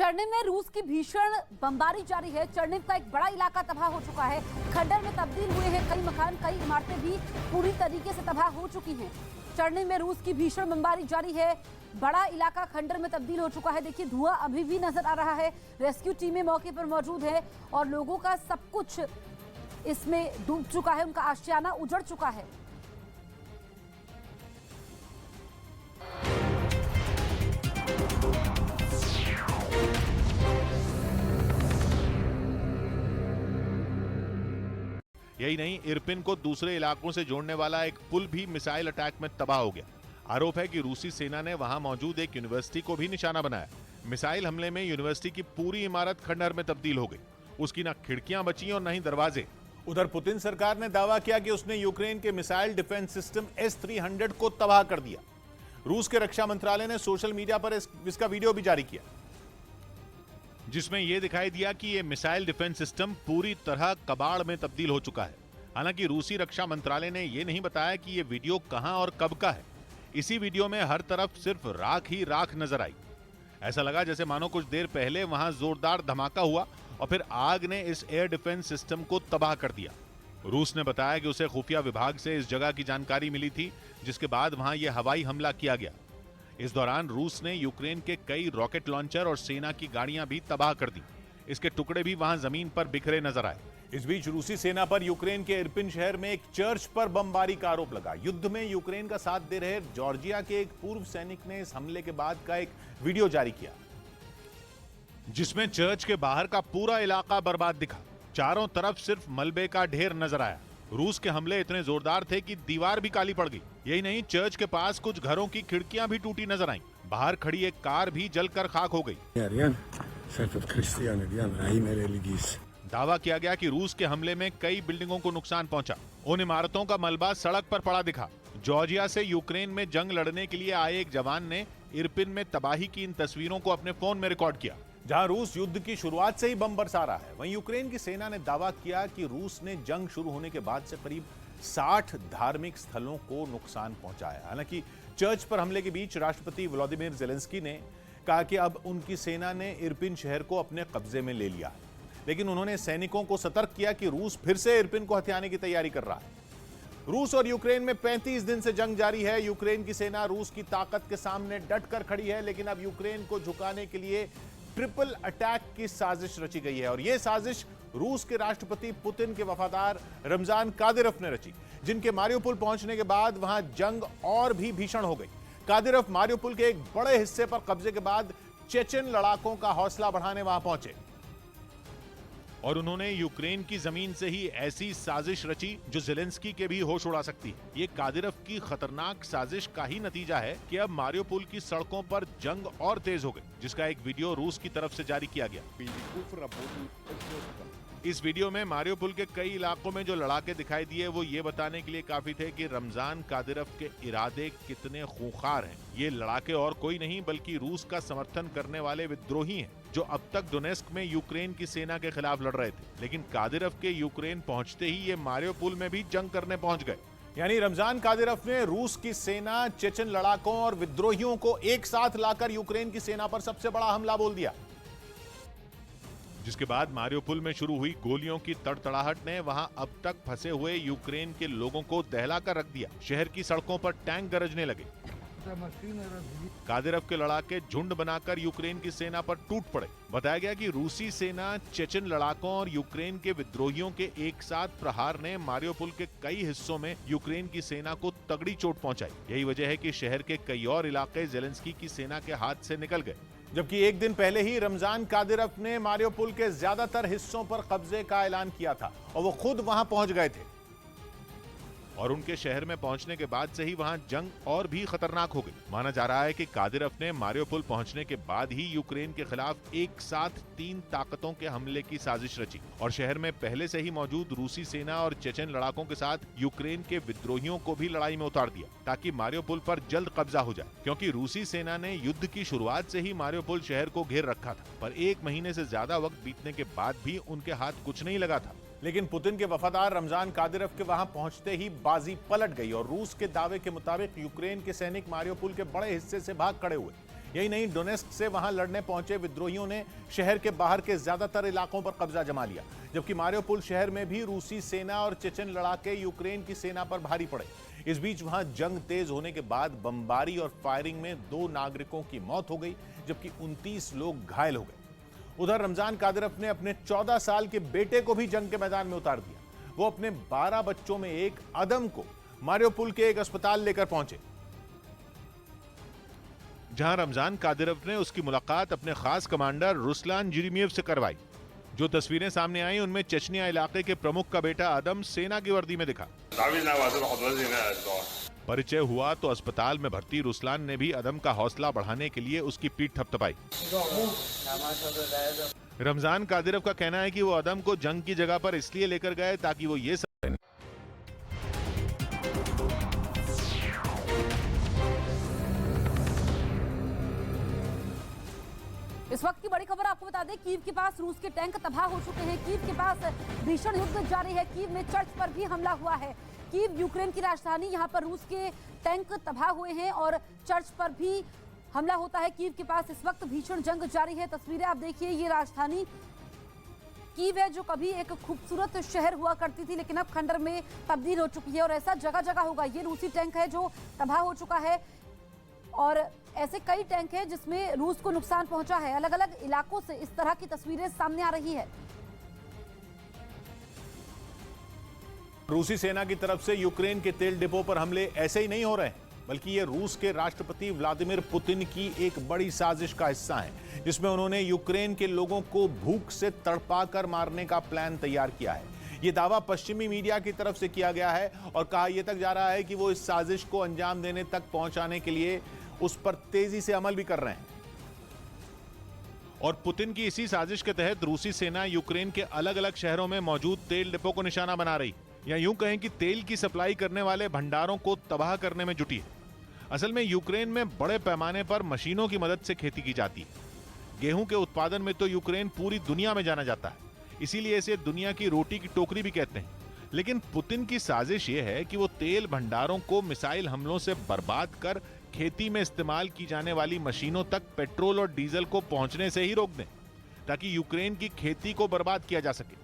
चर्निव में रूस की भीषण बमबारी जारी है। चर्निव का एक बड़ा इलाका तबाह हो चुका है, खंडर में तब्दील हुए हैं कई मकान, कई इमारतें भी पूरी तरीके से तबाह हो चुकी हैं। चर्निव में रूस की भीषण बमबारी जारी है, बड़ा इलाका खंडर में तब्दील हो चुका है। देखिए धुआं अभी भी नजर आ रहा है। रेस्क्यू टीमें मौके पर मौजूद है और लोगों का सब कुछ इसमें डूब चुका है, उनका आशियाना उजड़ चुका है। यही नहीं, इरपिन को दूसरे इलाकों से जोड़ने वाला एक पुल भी मिसाइल अटैक में तबाह हो गया। आरोप है कि रूसी सेना ने वहां मौजूद एक यूनिवर्सिटी को भी निशाना बनाया। मिसाइल हमले में यूनिवर्सिटी की पूरी इमारत खंडहर में तब्दील हो गई। उसकी न खिड़कियां बची और न ही दरवाजे। उधर पुतिन सरकार ने दावा किया कि उसने यूक्रेन के मिसाइल डिफेंस सिस्टम S-300 को तबाह कर दिया। रूस के रक्षा मंत्रालय ने सोशल मीडिया पर इसका वीडियो भी जारी किया, जिसमें यह दिखाई दिया कि यह मिसाइल डिफेंस सिस्टम पूरी तरह कबाड़ में तब्दील हो चुका है। हालांकि रूसी रक्षा मंत्रालय ने यह नहीं बताया कि यह वीडियो कहां और कब का है। इसी वीडियो में हर तरफ सिर्फ राख ही राख नजर आई। ऐसा लगा जैसे मानो कुछ देर पहले वहां जोरदार धमाका हुआ और फिर आग ने इस एयर डिफेंस सिस्टम को तबाह कर दिया। रूस ने बताया कि उसे खुफिया विभाग से इस जगह की जानकारी मिली थी, जिसके बाद वहां यह हवाई हमला किया गया। इस दौरान रूस ने यूक्रेन के कई रॉकेट लॉन्चर और सेना की गाड़ियां भी तबाह कर दी। इसके टुकड़े भी वहां जमीन पर बिखरे नजर आए। इस बीच रूसी सेना पर यूक्रेन के इरपिन शहर में एक चर्च पर बमबारी का आरोप लगा। युद्ध में यूक्रेन का साथ दे रहे जॉर्जिया के एक पूर्व सैनिक ने इस हमले के बाद का एक वीडियो जारी किया, जिसमें चर्च के बाहर का पूरा इलाका बर्बाद दिखा। चारों तरफ सिर्फ मलबे का ढेर नजर आया। रूस के हमले इतने जोरदार थे कि दीवार भी काली पड़ गई। यही नहीं, चर्च के पास कुछ घरों की खिड़कियां भी टूटी नजर आईं। बाहर खड़ी एक कार भी जलकर खाक हो गई। दावा किया गया कि रूस के हमले में कई बिल्डिंगों को नुकसान पहुंचा। उन इमारतों का मलबा सड़क पर पड़ा दिखा। जॉर्जिया से यूक्रेन में जंग लड़ने के लिए आए एक जवान ने इरपिन में तबाही की इन तस्वीरों को अपने फोन में रिकॉर्ड किया। जहां रूस युद्ध की शुरुआत से ही बम बरसा रहा है, वहीं यूक्रेन की सेना ने दावा किया कि रूस ने जंग शुरू होने के बाद से करीब 60 धार्मिक स्थलों को नुकसान पहुंचाया। हालांकि चर्च पर हमले के बीच राष्ट्रपति व्लादिमीर ज़ेलेंस्की ने कहा कि अब उनकी सेना ने इरपिन शहर को अपने कब्जे में ले लिया है, लेकिन उन्होंने सैनिकों को सतर्क किया कि रूस फिर से इरपिन को हथियाने की तैयारी कर रहा है। रूस और यूक्रेन में 35 दिन से जंग जारी है। यूक्रेन की सेना रूस की ताकत के सामने डट कर खड़ी है, लेकिन अब यूक्रेन को झुकाने के लिए ट्रिपल अटैक की साजिश रची गई है और यह साजिश रूस के राष्ट्रपति पुतिन के वफादार रमजान कादिरोव ने रची, जिनके मारियोपुल पहुंचने के बाद वहां जंग और भी भीषण हो गई। कादिरोव मारियोपुल के एक बड़े हिस्से पर कब्जे के बाद चेचेन लड़ाकों का हौसला बढ़ाने वहां पहुंचे और उन्होंने यूक्रेन की जमीन से ही ऐसी साजिश रची जो ज़ेलेंस्की के भी होश उड़ा सकती है। ये कादिरोव की खतरनाक साजिश का ही नतीजा है कि अब मारियोपुल की सड़कों पर जंग और तेज हो गई, जिसका एक वीडियो रूस की तरफ से जारी किया गया। इस वीडियो में मारियोपुल के कई इलाकों में जो लड़ाके दिखाई दिए वो ये बताने के लिए काफी थे कि रमजान कादिरोव के इरादे कितने खूंखार हैं। ये लड़ाके और कोई नहीं बल्कि रूस का समर्थन करने वाले विद्रोही हैं, जो अब तक डोनेस्क में यूक्रेन की सेना के खिलाफ लड़ रहे थे। लेकिन कादिरोव के यूक्रेन पहुंचते ही ये मारियोपुल में भी जंग करने पहुंच गए। यानी रमजान कादिरोव ने रूस की सेना, चेचन लड़ाकों और विद्रोहियों को एक साथ लाकर यूक्रेन की सेना पर सबसे बड़ा हमला बोल दिया, जिसके बाद मारियोपुल में शुरू हुई गोलियों की तड़तड़ाहट ने वहां अब तक फंसे हुए यूक्रेन के लोगों को दहला कर रख दिया। शहर की सड़कों पर टैंक गरजने लगे। कादिरोव के लड़ाके झुंड बनाकर यूक्रेन की सेना पर टूट पड़े। बताया गया कि रूसी सेना, चेचन लड़ाकों और यूक्रेन के विद्रोहियों के एक साथ प्रहार ने मारियोपुल के कई हिस्सों में यूक्रेन की सेना को तगड़ी चोट पहुंचाई। यही वजह है कि शहर के कई और इलाके ज़ेलेंस्की की सेना के हाथ से निकल गए। जबकि एक दिन पहले ही रमजान कादिरोव ने मारियोपुल के ज्यादातर हिस्सों पर कब्जे का ऐलान किया था और वो खुद वहां पहुंच गए थे और उनके शहर में पहुंचने के बाद से ही वहां जंग और भी खतरनाक हो गई। माना जा रहा है कि कादिरोव ने मारियोपुल पहुंचने के बाद ही यूक्रेन के खिलाफ एक साथ 3 ताकतों के हमले की साजिश रची और शहर में पहले से ही मौजूद रूसी सेना और चेचन लड़ाकों के साथ यूक्रेन के विद्रोहियों को भी लड़ाई में उतार दिया, ताकि मारियोपुल पर जल्द कब्जा हो जाए। क्योंकि रूसी सेना ने युद्ध की शुरुआत से ही मारियोपुल शहर को घेर रखा था, पर 1 महीने से ज्यादा वक्त बीतने के बाद भी उनके हाथ कुछ नहीं लगा था। लेकिन पुतिन के वफादार रमजान कादिरोव के वहां पहुंचते ही बाजी पलट गई और रूस के दावे के मुताबिक यूक्रेन के सैनिक मारियोपुल के बड़े हिस्से से भाग खड़े हुए। यही नहीं, डोनेस्क से वहां लड़ने पहुंचे विद्रोहियों ने शहर के बाहर के ज्यादातर इलाकों पर कब्जा जमा लिया, जबकि मारियोपोल शहर में भी रूसी सेना और चेचन लड़ाके यूक्रेन की सेना पर भारी पड़े। इस बीच वहां जंग तेज होने के बाद बमबारी और फायरिंग में 2 नागरिकों की मौत हो गई, जबकि 29 लोग घायल हो गए। उधर रमजान कादिरोव ने अपने 14 साल के बेटे को भी जंग के मैदान में उतार दिया। वो अपने 12 बच्चों में एक अदम को मारियोपोल के एक अस्पताल लेकर पहुंचे, जहां रमजान कादिरोव ने उसकी मुलाकात अपने खास कमांडर रुसलान जिरीमियव से करवाई। जो तस्वीरें सामने आई उनमें चेचनिया इलाके के प्रमुख का बेटा आदम सेना की वर्दी में दिखा। परिचय हुआ तो अस्पताल में भर्ती रुसलान ने भी आदम का हौसला बढ़ाने के लिए उसकी पीठ थपथपाई। रमजान कादिरोव का कहना है कि वो आदम को जंग की जगह पर इसलिए लेकर गए ताकि वो ये इस वक्त की बड़ी खबर आपको बता दें, कीव के पास रूस के टैंक तबाह हो चुके हैं। कीव के पास भीषण युद्ध जारी है। कीव में चर्च पर भी हमला हुआ है। कीव यूक्रेन की राजधानी, यहाँ पर रूस के टैंक तबाह हुए हैं और चर्च पर भी हमला होता है। कीव के पास इस वक्त भीषण जंग जारी है। तस्वीरें आप देखिए, ये राजधानी कीव है जो कभी एक खूबसूरत शहर हुआ करती थी, लेकिन अब खंडर में तब्दील हो चुकी है और ऐसा जगह जगह होगा। ये रूसी टैंक है जो तबाह हो चुका है और ऐसे कई टैंक हैं जिसमें रूस को नुकसान पहुंचा है। अलग अलग इलाकों से इस तरह की तस्वीरें सामने आ रही है। रूसी सेना की तरफ से यूक्रेन के तेल डिपो पर हमले ऐसे ही नहीं हो रहे हैं, बल्कि ये रूस के राष्ट्रपति व्लादिमीर पुतिन की एक बड़ी साजिश का हिस्सा है, जिसमें उन्होंने यूक्रेन के लोगों को भूख से तड़पाकर मारने का प्लान तैयार किया है। ये दावा पश्चिमी मीडिया की तरफ से किया गया है और कहा यह तक जा रहा है कि वो इस साजिश को अंजाम देने तक पहुंचाने के लिए उस पर तेजी से अमल भी कर रहे हैं। और पुतिन की इसी साजिश के तहत रूसी सेना यूक्रेन के अलग अलग शहरों में मौजूद तेल डिपो को निशाना बना रही, या यूं कहें कि तेल की सप्लाई करने वाले भंडारों को तबाह करने में जुटी है। असल में यूक्रेन में बड़े पैमाने पर मशीनों की मदद से खेती की जाती है। गेहूं के उत्पादन में तो यूक्रेन पूरी दुनिया में जाना जाता है, इसीलिए इसे दुनिया की रोटी की टोकरी भी कहते हैं। लेकिन पुतिन की साजिश यह है कि वो तेल भंडारों को मिसाइल हमलों से बर्बाद कर खेती में इस्तेमाल की जाने वाली मशीनों तक पेट्रोल और डीजल को पहुंचने से ही रोक दें, ताकि यूक्रेन की खेती को बर्बाद किया जा सके।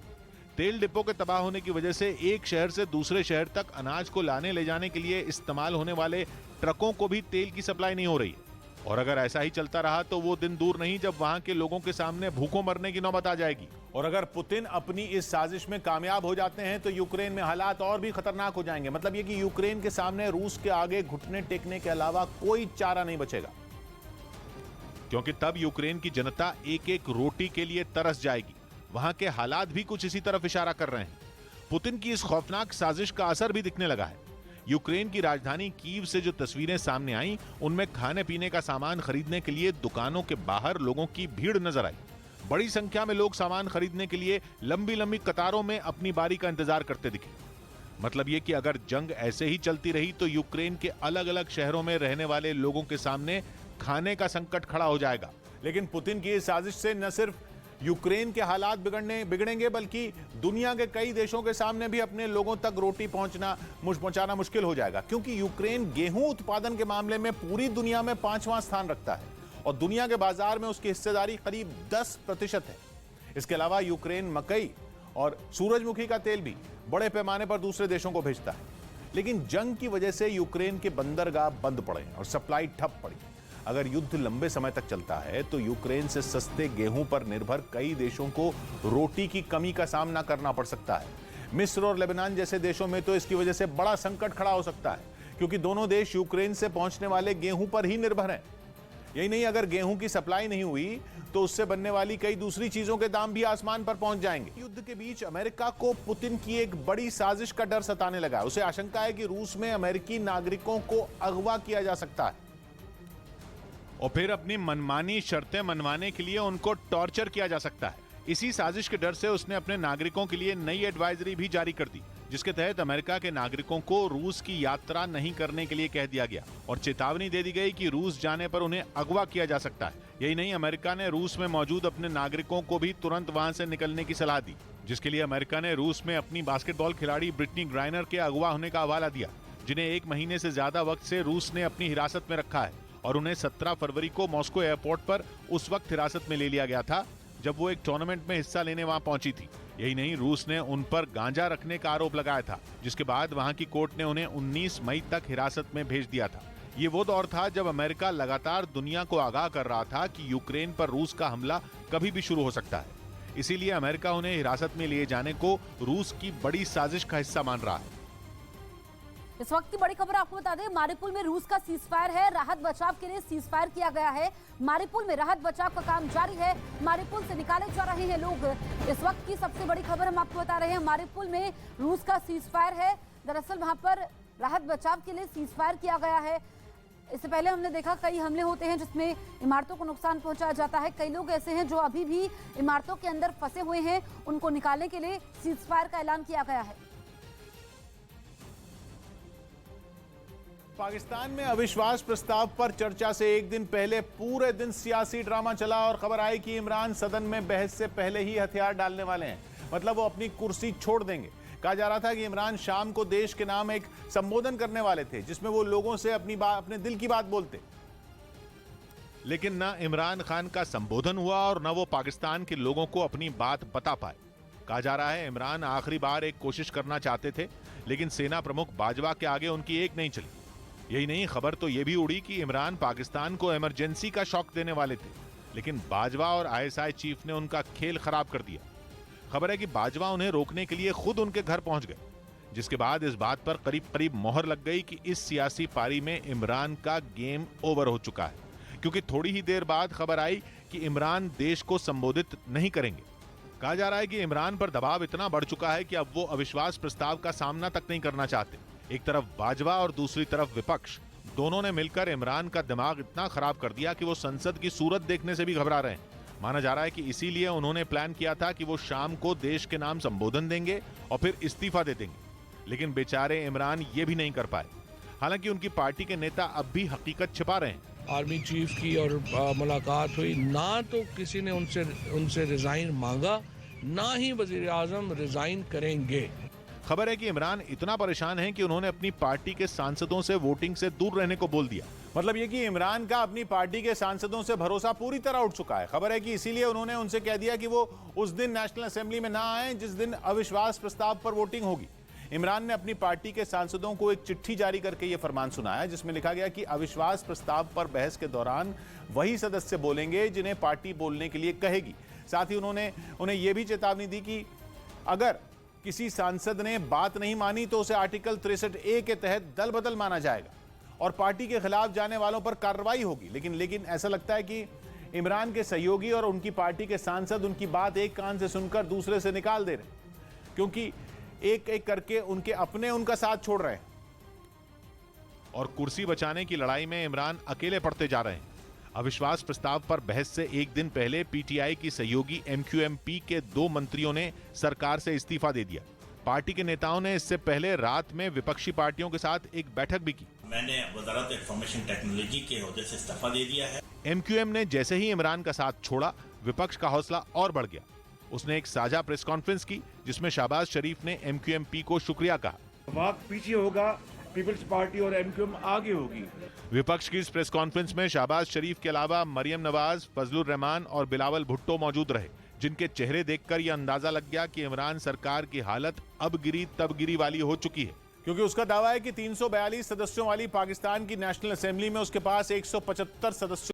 तेल डिपो के तबाह होने की वजह से एक शहर से दूसरे शहर तक अनाज को लाने ले जाने के लिए इस्तेमाल होने वाले ट्रकों को भी तेल की सप्लाई नहीं हो रही है। और अगर ऐसा ही चलता रहा तो वो दिन दूर नहीं जब वहां के लोगों के सामने भूखों मरने की नौबत आ जाएगी। और अगर पुतिन अपनी इस साजिश में कामयाब हो जाते हैं तो यूक्रेन में हालात और भी खतरनाक हो जाएंगे। मतलब ये कि यूक्रेन के सामने रूस के आगे घुटने टेकने के अलावा कोई चारा नहीं बचेगा, क्योंकि तब यूक्रेन की जनता एक एक रोटी के लिए तरस जाएगी। वहां के हालात भी कुछ इसी तरफ इशारा कर रहे हैं। पुतिन की इस खौफनाक साजिश का असर भी दिखने लगा है। यूक्रेन की राजधानी कीव से जो तस्वीरें सामने आईं, उनमें खाने पीने का सामान खरीदने के लिए दुकानों के बाहर लोगों की भीड़ नजर आई। बड़ी संख्या में लोग सामान खरीदने के लिए लंबी लंबी कतारों में अपनी बारी का इंतजार करते दिखे। मतलब ये कि अगर जंग ऐसे ही चलती रही तो यूक्रेन के अलग अलग शहरों में रहने वाले लोगों के सामने खाने का संकट खड़ा हो जाएगा। लेकिन पुतिन की इस साजिश से न सिर्फ यूक्रेन के हालात बिगड़ेंगे, बल्कि दुनिया के कई देशों के सामने भी अपने लोगों तक रोटी पहुंचाना मुश्किल हो जाएगा, क्योंकि यूक्रेन गेहूं उत्पादन के मामले में पूरी दुनिया में 5वां स्थान रखता है और दुनिया के बाजार में उसकी हिस्सेदारी करीब 10% है। इसके अलावा यूक्रेन मकई और सूरजमुखी का तेल भी बड़े पैमाने पर दूसरे देशों को भेजता है। लेकिन जंग की वजह से यूक्रेन के बंदरगाह बंद पड़े और सप्लाई ठप पड़ी। अगर युद्ध लंबे समय तक चलता है तो यूक्रेन से सस्ते गेहूं पर निर्भर कई देशों को रोटी की कमी का सामना करना पड़ सकता है। मिस्र और लेबनान जैसे देशों में तो इसकी वजह से बड़ा संकट खड़ा हो सकता है, क्योंकि दोनों देश यूक्रेन से पहुंचने वाले गेहूं पर ही निर्भर हैं। यही नहीं, अगर गेहूं की सप्लाई नहीं हुई तो उससे बनने वाली कई दूसरी चीजों के दाम भी आसमान पर पहुंच जाएंगे। युद्ध के बीच अमेरिका को पुतिन की एक बड़ी साजिश का डर सताने लगा है। उसे आशंका है कि रूस में अमेरिकी नागरिकों को अगवा किया जा सकता है और फिर अपनी मनमानी शर्तें मनवाने के लिए उनको टॉर्चर किया जा सकता है। इसी साजिश के डर से उसने अपने नागरिकों के लिए नई एडवाइजरी भी जारी कर दी, जिसके तहत अमेरिका के नागरिकों को रूस की यात्रा नहीं करने के लिए कह दिया गया और चेतावनी दे दी गई कि रूस जाने पर उन्हें अगवा किया जा सकता है। यही नहीं, अमेरिका ने रूस में मौजूद अपने नागरिकों को भी तुरंत वहां से निकलने की सलाह दी, जिसके लिए अमेरिका ने रूस में अपनी बास्केटबॉल खिलाड़ी ब्रिटनी ग्राइनर के अगवा होने का हवाला दिया, जिन्हें 1 महीने से ज्यादा वक्त से रूस ने अपनी हिरासत में रखा है और उन्हें 17 फरवरी को मॉस्को एयरपोर्ट पर उस वक्त हिरासत में ले लिया गया था जब वो एक टूर्नामेंट में हिस्सा लेने वहां पहुंची थी। यही नहीं, रूस ने उन पर गांजा रखने का आरोप लगाया था, जिसके बाद वहां की कोर्ट ने उन्हें 19 मई तक हिरासत में भेज दिया था। ये वो दौर था जब अमेरिका लगातार दुनिया को आगाह कर रहा था कि यूक्रेन पर रूस का हमला कभी भी शुरू हो सकता है। इसीलिए अमेरिका उन्हें हिरासत में लिए जाने को रूस की बड़ी साजिश का हिस्सा मान रहा है। इस वक्त की बड़ी खबर आपको बता दें, मारिपुल में रूस का सीजफायर है। राहत बचाव के लिए सीजफायर किया गया है। मारिपुल में राहत बचाव का काम जारी है। मारिपुल से निकाले जा रहे हैं लोग। इस वक्त की सबसे बड़ी खबर हम आपको बता रहे हैं, मारिपुल में रूस का सीजफायर है। दरअसल वहां पर राहत बचाव के लिए सीजफायर किया गया है। इससे पहले हमने देखा कई हमले होते हैं जिसमें इमारतों को नुकसान पहुंचाया जाता है। कई लोग ऐसे हैं जो अभी भी इमारतों के अंदर फंसे हुए हैं, उनको निकालने के लिए सीजफायर का ऐलान किया गया है। पाकिस्तान में अविश्वास प्रस्ताव पर चर्चा से एक दिन पहले पूरे दिन सियासी ड्रामा चला और खबर आई कि इमरान सदन में बहस से पहले ही हथियार डालने वाले हैं। मतलब वो अपनी कुर्सी छोड़ देंगे। कहा जा रहा था कि इमरान शाम को देश के नाम एक संबोधन करने वाले थे जिसमें वो लोगों से अपने दिल की बात बोलते। लेकिन न इमरान खान का संबोधन हुआ और न वो पाकिस्तान के लोगों को अपनी बात बता पाए। कहा जा रहा है इमरान आखिरी बार एक कोशिश करना चाहते थे, लेकिन सेना प्रमुख बाजवा के आगे उनकी एक नहीं चली। यही नहीं, खबर तो यह भी उड़ी कि इमरान पाकिस्तान को इमरजेंसी का शॉक देने वाले थे, लेकिन बाजवा और आईएसआई चीफ ने उनका खेल खराब कर दिया। खबर है कि बाजवा उन्हें रोकने के लिए खुद उनके घर पहुंच गए, जिसके बाद इस बात पर करीब करीब मोहर लग गई कि इस सियासी पारी में इमरान का गेम ओवर हो चुका है, क्योंकि थोड़ी ही देर बाद खबर आई कि इमरान देश को संबोधित नहीं करेंगे। कहा जा रहा है कि इमरान पर दबाव इतना बढ़ चुका है कि अब वो अविश्वास प्रस्ताव का सामना तक नहीं करना चाहते। एक तरफ बाजवा और दूसरी तरफ विपक्ष, दोनों ने मिलकर इमरान का दिमाग इतना खराब कर दिया कि वो संसद की सूरत देखने से भी घबरा रहे हैं। माना जा रहा है कि इसीलिए उन्होंने प्लान किया था कि वो शाम को देश के नाम संबोधन देंगे और फिर इस्तीफा दे देंगे, लेकिन बेचारे इमरान ये भी नहीं कर पाए। हालांकि उनकी पार्टी के नेता अब भी हकीकत छिपा रहे हैं। आर्मी चीफ की और मुलाकात हुई, ना तो किसी ने उनसे रिजाइन मांगा, ना ही वजीर आजम रिजाइन करेंगे। खबर है कि इमरान इतना परेशान है कि उन्होंने अपनी पार्टी के सांसदों से वोटिंग से दूर रहने को बोल दिया। मतलब ये कि इमरान का अपनी पार्टी के सांसदों से भरोसा पूरी तरह उठ चुका है। खबर है कि इसीलिए उन्होंने उनसे कह दिया कि वो उस दिन नेशनल असेंबली में ना आए जिस दिन अविश्वास प्रस्ताव पर वोटिंग होगी। इमरान ने अपनी पार्टी के सांसदों को एक चिट्ठी जारी करके यह फरमान सुनाया, जिसमें लिखा गया कि अविश्वास प्रस्ताव पर बहस के दौरान वही सदस्य बोलेंगे जिन्हें पार्टी बोलने के लिए कहेगी। साथ ही उन्होंने उन्हें यह भी चेतावनी दी कि अगर किसी सांसद ने बात नहीं मानी तो उसे आर्टिकल 63A के तहत दल बदल माना जाएगा और पार्टी के खिलाफ जाने वालों पर कार्रवाई होगी। लेकिन ऐसा लगता है कि इमरान के सहयोगी और उनकी पार्टी के सांसद उनकी बात एक कान से सुनकर दूसरे से निकाल दे रहे, क्योंकि एक एक करके उनके अपने उनका साथ छोड़ रहे हैं और कुर्सी बचाने की लड़ाई में इमरान अकेले पड़ते जा रहे हैं। अविश्वास प्रस्ताव पर बहस से एक दिन पहले पीटीआई की सहयोगी MQMP के 2 मंत्रियों ने सरकार से इस्तीफा दे दिया। पार्टी के नेताओं ने इससे पहले रात में विपक्षी पार्टियों के साथ एक बैठक भी की। मैंने वजारत इंफॉर्मेशन टेक्नोलॉजी के ओहदे से इस्तीफा दे दिया है। MQM ने जैसे ही इमरान का साथ छोड़ा, विपक्ष का हौसला और बढ़ गया। उसने एक साझा प्रेस कॉन्फ्रेंस की जिसमें शहबाज शरीफ ने MQMP को शुक्रिया कहा। वक्त पीछे होगा, पीपल्स पार्टी और MQM आगे होगी। विपक्ष की इस प्रेस कॉन्फ्रेंस में शहबाज शरीफ के अलावा मरियम नवाज, फजलुर रहमान और बिलावल भुट्टो मौजूद रहे, जिनके चेहरे देखकर यह अंदाजा लग गया कि इमरान सरकार की हालत अब गिरी तब गिरी वाली हो चुकी है, क्योंकि उसका दावा है कि 342 सदस्यों वाली पाकिस्तान की नेशनल असेंबली में उसके पास 175 सदस्यों